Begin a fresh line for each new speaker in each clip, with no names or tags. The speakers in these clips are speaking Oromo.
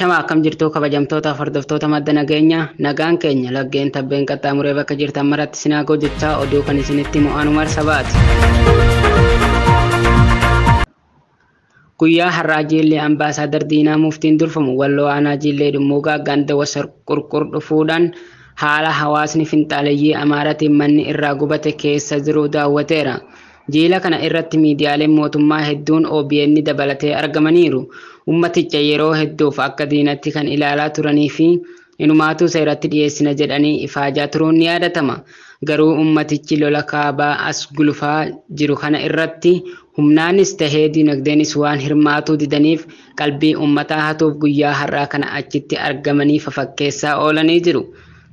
Ashama akkam jirtu kabajamtoota hordoftoota madda nageenya nagaan keenya laggeen tabbeen qaxxaamuree bakka jirtan maratti sinaa gojjechaa oduu kan isinitti mo'anumar sabaati. Guyyaa har'aa jiillee ambaasaadar Diinaa Muftiin durfamu walloo aanaa jiillee dhummuugaa ganda wasar qurqur dhufuudhaan haala hawaasni finxaaleeyyii Amaaratiin manni irraa gubate keessa jiru daawwateera. Jiila kana irratti miidiyaaleen mootummaa hedduun OBN dabalatee argamaniiru. Ummaticha yeroo hedduuf akka diinatti kan ilaalaa turanii fi inumaatu seeratti dhiyeessina jedhanii ifaajaa turuun ni yaadatama. Garuu ummatichi lola kaabaa as gulufaa jiru kana irratti humnaanis tahee dinagdeenis waan hirmaatuu didaniif qalbii ummataa hatuuf guyyaa har'aa kana achitti argamanii fafakkeessaa oolanii jiru.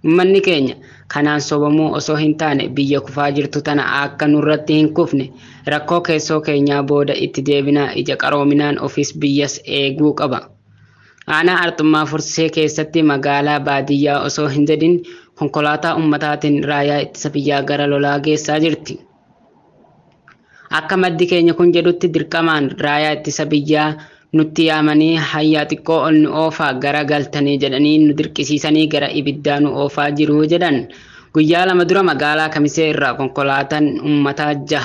Ummanni keenya kanaan sobamuu osoo hin taane biyya kufaa jirtu tana akka nurratti hin kufne rakkoo keessoo keenyaa booda itti deebinaa ija qaroominaan ofis biyyas eeguu qaba. Aanaa Arxummaa Fursee keessatti magaalaa baadiyyaa osoo hin jedhin konkolaataa ummataatiin raayyaa ittisa biyyaa gara lolaa geessaa jirti. Akka maddi keenya kun jedhutti dirqamaan raayyaa ittisa biyyaa nutti yaamanii hayyaa xiqqoo ol nu oofaa gara galtanii jedhanii nu dirqisiisanii gara ibiddaa nu oofaa jiru jedhan. Guyyaa lama dura magaalaa Kamisee irraa konkolaataan ummataa 6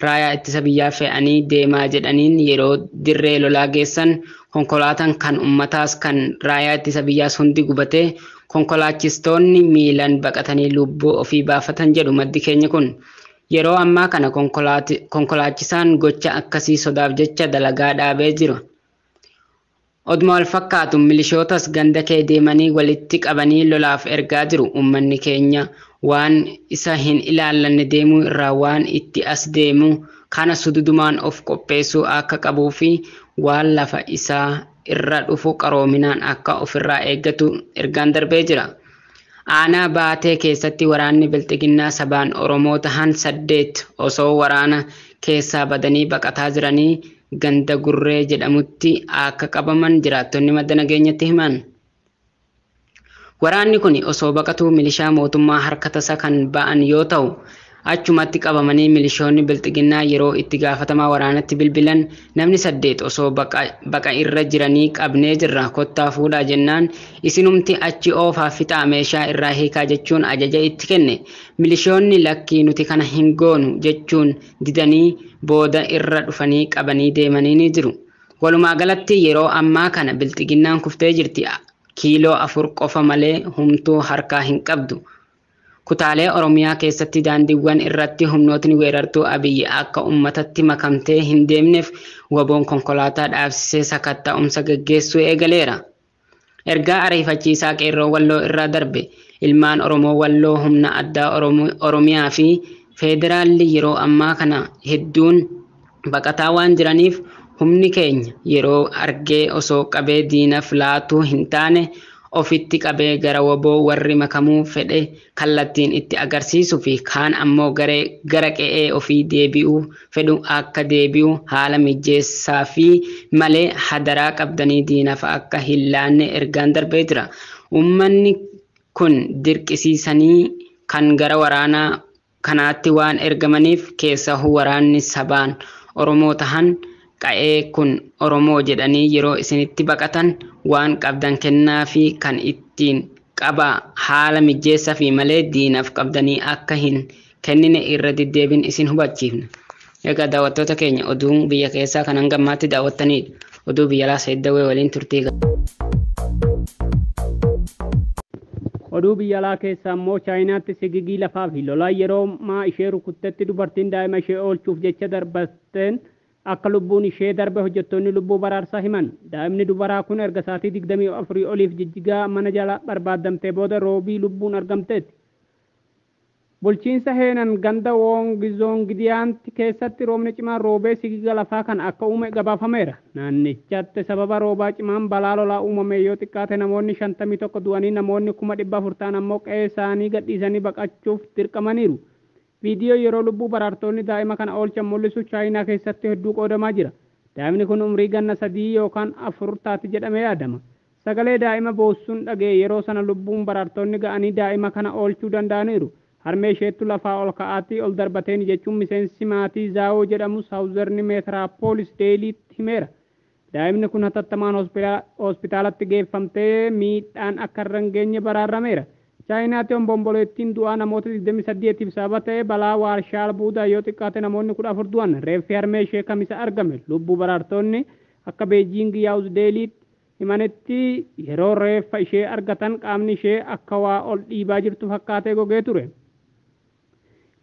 raayyaa ittisa biyyaa fe'anii deemaa jedhaniin yeroo dirree lolaa geessan konkolaataan kan ummataas kan raayyaa ittisa biyyaas hundi gubatee konkolaachistoonni miilan baqatanii lubbuu ofii baafatan jedhu maddi keenya kun. Yeroo ammaa kana konkolaachisaan gocha akkasii sodaaf jecha dalagaa dhaabee jira. Oduma wal fakkaatu milishootas ganda kee deemanii walitti qabanii lolaaf ergaa jiru. Uummanni keenya waan isa hin ilaallanne deemuu irraa waan itti as deemu kana sududumaan of qopheessuu akka qabuu fi waan lafa isaa irra dhufu qaroominaan akka ofirraa eeggatu ergaan darbee jira. Aanaa Baatee keessatti waraanni Bilxiginnaa sabaan Oromoo tahan 8 osoo waraana keessaa badanii baqataa jiranii ganda Gurree jedhamutti akka qabaman jiraattonni madda nageenyatti himan. Waraanni kun osoo baqatuu milishaa mootummaa harka tasa kan ba'an yoo ta'u achumatti qabamanii milishoonni Bilxiginnaa yeroo itti gaafatamaa waraanatti bilbilan namni 8 osoo baqa irra jiranii qabnee jirra kottaa fuudhaa jennaan isinumti achi oofaa fixaa meeshaa irraa hiikaa jechuun ajaja itti kenne. Milishoonni lakkii nuti kana hin goonu jechuun didanii booda irra dhufanii qabanii deemanii ni jiru. Walumaa galatti yeroo ammaa kana Bilxiginnaan kuftee jirti. Kiiloo 4 qofa malee humtuu harkaa hin qabdu. Kutaalee Oromiyaa keessatti daandiiwwan irratti humnootni weerartuu Abiyyi akka ummatatti makamtee hin deemneef waboon konkolaataa dhaabsisee sakatta'umsa gaggeessuu eegaleera. Ergaa ariifachiisaa qeerroo walloo irraa darbe ilmaan Oromoo walloo humna addaa Oromiyaa fi Federaalli yeroo ammaa kana hedduun baqataa waan jiraniif humni keenya yeroo argee osoo qabee diinaaf laatuu hin taane ofitti qabee gara waboo warri makamuu fedhe kallattiin itti agarsiisuu fi kaan ammoo gara qe'ee ofii deebi'uu fedhu akka deebi'u haala mijeessaa fi malee hadaraa qabdanii diinaaf akka hin laanne ergaan darbee jira. Uummanni kun dirqisiisanii kan gara waraanaa kanaatti waan ergamaniif keessahuu waraanni sabaan Oromoo tahan qa'ee kun Oromoo jedhanii yeroo isinitti baqatan waan qabdan kennaa fi kan ittiin qaba haala mijeessaa fi malee diinaaf qabdanii akka hin kennine irra deddeebiin isin hubachiifna. Egaa daawwattoota keenya oduun biyya keessaa kan hangammaatti daawwattanidha. Oduu biyya alaa Seeddawee waliin turtii.
Oduu biyya alaa keessaa immoo Chaayinaatti sigigii lafaa fi lolaa yeroo maa ishee rukuttetti dubartiin daa'ima ishee oolchuuf jecha darbatteen akka lubbuun ishee darbe hojjettoonni lubbuu baraarsaa himan. Daa'imni dubaraa kun erga sa'aatii 24 oliif jijjigaa mana jala barbaadamtee booda roobii lubbuun argamteetti. Bulchiinsa Heenan ganda Woongizongidiyaanti keessatti roobni cimaan roobee sigiga lafaa kan akka uume gabaafameera. Naannichatti sababa roobaa cimaan balaa lolaa uumame yoo xiqqaate namoonni 51 du'anii namoonni 400 ta'an ammoo qe'ee isaanii gadhiisanii baqachuuf dirqamaniiru. Viidiyoo yeroo lubbuu baraartonni daa'ima kana oolchan mul'isu Chaayinaa keessatti hedduu qoodamaa jira. Daa'imni kun umrii ganna 3 yookaan 4 taati jedhamee yaadama. Sagalee daa'ima boossuun dhagee yeroo sana lubbuun baraartonni ga'anii daa'ima kana oolchuu danda'aniiru. Harmee isheettu lafaa ol ka'aatti ol darbateen jechuun miseensi maatii Zaawoo jedhamu Saawuzerni Meetiraapolis Deeliitti himeera. Daa'imni kun hatattamaan hospitaalatti geeffamtee miidhaan akka irra hin geenye baraarameera. Chaayinaatti obomboleettiin du'aa namoota 28tiif sababa ta'e balaa waarshaa albuudaa yoo xiqqaate namoonni 14 du'an. Reeffi harmee ishee kamisa argame. Lubbuu baraartonni akka Beejiing Yaawuz Deeliitti himanitti yeroo reeffa ishee argatan qaamni ishee akka waa ol dhiibaa jirtu fakkaatee gogee ture.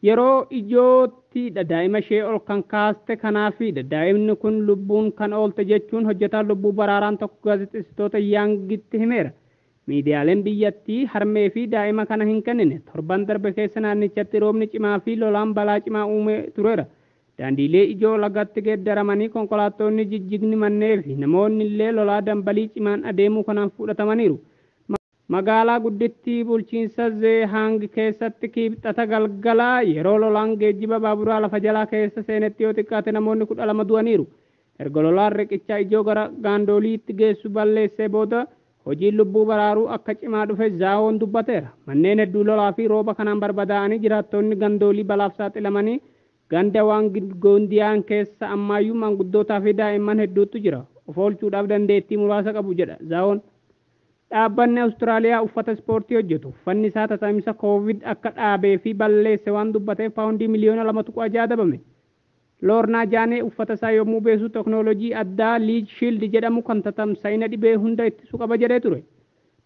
Yeroo ijoottidha daa'ima ishee ol kan kaaste kanaafidha daa'imni kun lubbuun kan oolte jechuun hojjetaan lubbuu baraaraan tokko gaazexeessitoota Yaangitti himeera. Miidiyaaleen biyyattii harmee fi daa'ima kana hin kennine torban darbe keessa naannichatti roobni cimaa fi lolaan balaa cimaa uumee tureera. Daandiilee ijoo lagatti geeddaramanii konkolaattonni jijjigni mannee fi namoonni illee lolaa dambalii cimaan adeemuu kanaan fudhatamaniiru. Magaalaa guddittii bulchiinsa Zeehang keessatti kibxata galgalaa yeroo lolaan geejjiba baaburaa lafa jalaa keessa seenetti yoo xiqqaate namoonni 12 du'aniiru. Erga lolaan riqicha ijoo gara gaandooliitti geessu balleessee booda hojiin lubbuu baraaruu akka cimaa dhufe Zaawoon dubbateera. Manneen hedduu lolaa fi rooba kanaan barbadaa'anii jiraattonni gandoolii balaaf saaxilamanii ganda waan goondiyaan keessa ammaayyuu manguddootaa fi daa'imman hedduutu jira. Of oolchuudhaaf dandeettii muraasa qabu jedha Zaawoon. Dhaabbanni Awustiraaliyaa uffata ispoortii hojjetu. Uffanni isaa tatamsa Koovid akka dhaabee fi balleesse waan dubbateef paawundii miliyoona 2.6 dabame. Loornaa Jaanee uffata isaa yommuu beesu teknoolojii addaa Liij Shiild jedhamu kan tatamsa'ina dhibee hunda ittisu qaba jedhee ture.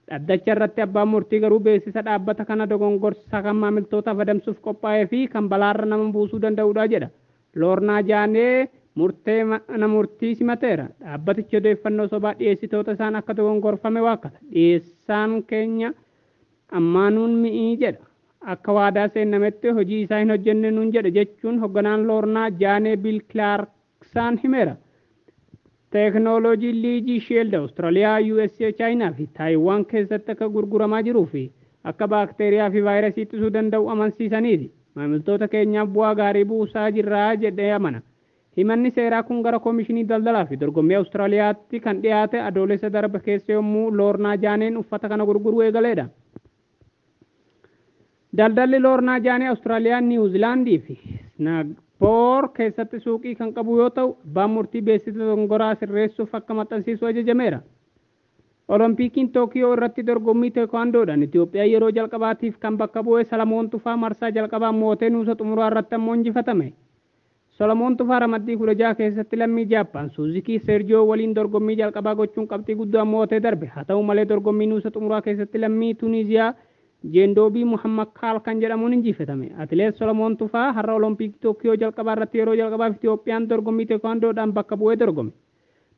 Dhaddacha irratti abbaan murtii garuu beeksisa dhaabbata kana dogongorsa kan maamiltootaaf adamsuuf qophaa'ee fi kan balaarra nama buusuu danda'udha jedha. Loornaa Jaanee murtii simateera. Dhaabbatichi odeeffannoo sobaa dhiyeessitoota isaan akka dogongorfame waakkata. Dhiyeessaan keenya ammaanuun mi'ii jedha. Akka waadaa seenametti hojii isaa hin hojjenne nuun jedhe jechuun hoogganaan Loornaa Jaanee Biil Kilaarksaan himeera. Teknoolojii Liij Shiild Awustiraaliyaa, USA, Chaayinaa fi Taayiwaan keessatti akka gurguramaa jiruu fi akka baakteeriyaa fi vaayirasii ittisuu danda'u amansiisaniiti. Maamiltoota keenyaaf bu'aa gaarii buusaa jirraa jedhee amana. Himanni seeraa kun gara Koomishinii Daldalaa fi Dorgommii Awustiraaliyaatti kan dhiyaate adoolessa darbe keessa yommuu Loornaa Jaaneen uffata kana gurguruu eegaleedha. Daldalli Loornaa Jaanee Awustiraaliyaa, Niwuziilaandii fi Singaappoor keessatti suuqii kan qabu yoo ta'u, abbaan murtii beeksisa dongoraa sirreessuuf akka maxxansiisu ajajameera. Oloompiikiin Tookiyoo irratti dorgommii teekwaandoodhaan Itoophiyaa yeroo jalqabaatiif kan bakka bu'ee Salamoon Tufaa marsaa jalqabaa mootee nuusa xumuraa irratti ammoo injifatame. Salamoon Tufaa ramaddii 16 keessatti lammii Jaappaan Suuzukii Seerjiyoo waliin dorgommii jalqabaa gochuun qabxii guddaa mootee darbe. Haa ta'u malee dorgommii nuusa xumuraa keessatti lammii Tuniiziyaa Jeendobii Muhammad Kaal kan jedhamuun injifatame. Atileet Salamoon Tufaa har'a Oloompiikii Tookiyoo jalqabaa irratti yeroo jalqabaaf Itoophiyaan dorgommii teekwaandoodhaan bakka bu'ee dorgome.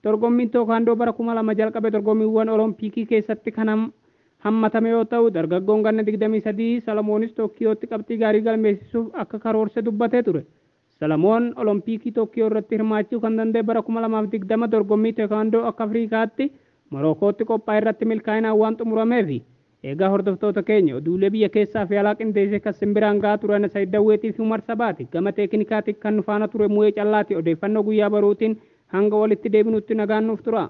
Dorgommiin teekwaandoo bara 2000 jalqabe dorgommiiwwan Oloompiikii keessatti kan hammatame yoo ta'u, dargaggoon ganna 23 Salamoonis Tookiyootti qabxii gaarii galmeessisuuf akka karoorse dubbatee ture. Salamoon Oloompiikii Tookiyoo irratti hirmaachuu kan danda'e bara 2020 dorgommii teekwaandoo akka Afriikaatti Morokootti qophaa'e irratti milkaa'inaan waan xumurameefi. Egaa hordoftoota keenya oduulee biyya keessaa fi alaa qindeessee kan simbiraan gahaa turan Saayid Dawweetii fi Umar Sabaati. Gama teeknikaatiin kan nu faana ture Mu'ee Callaati. Odeeffannoo guyyaa baruutiin hanga walitti deebinutti nagaan nuuf tura.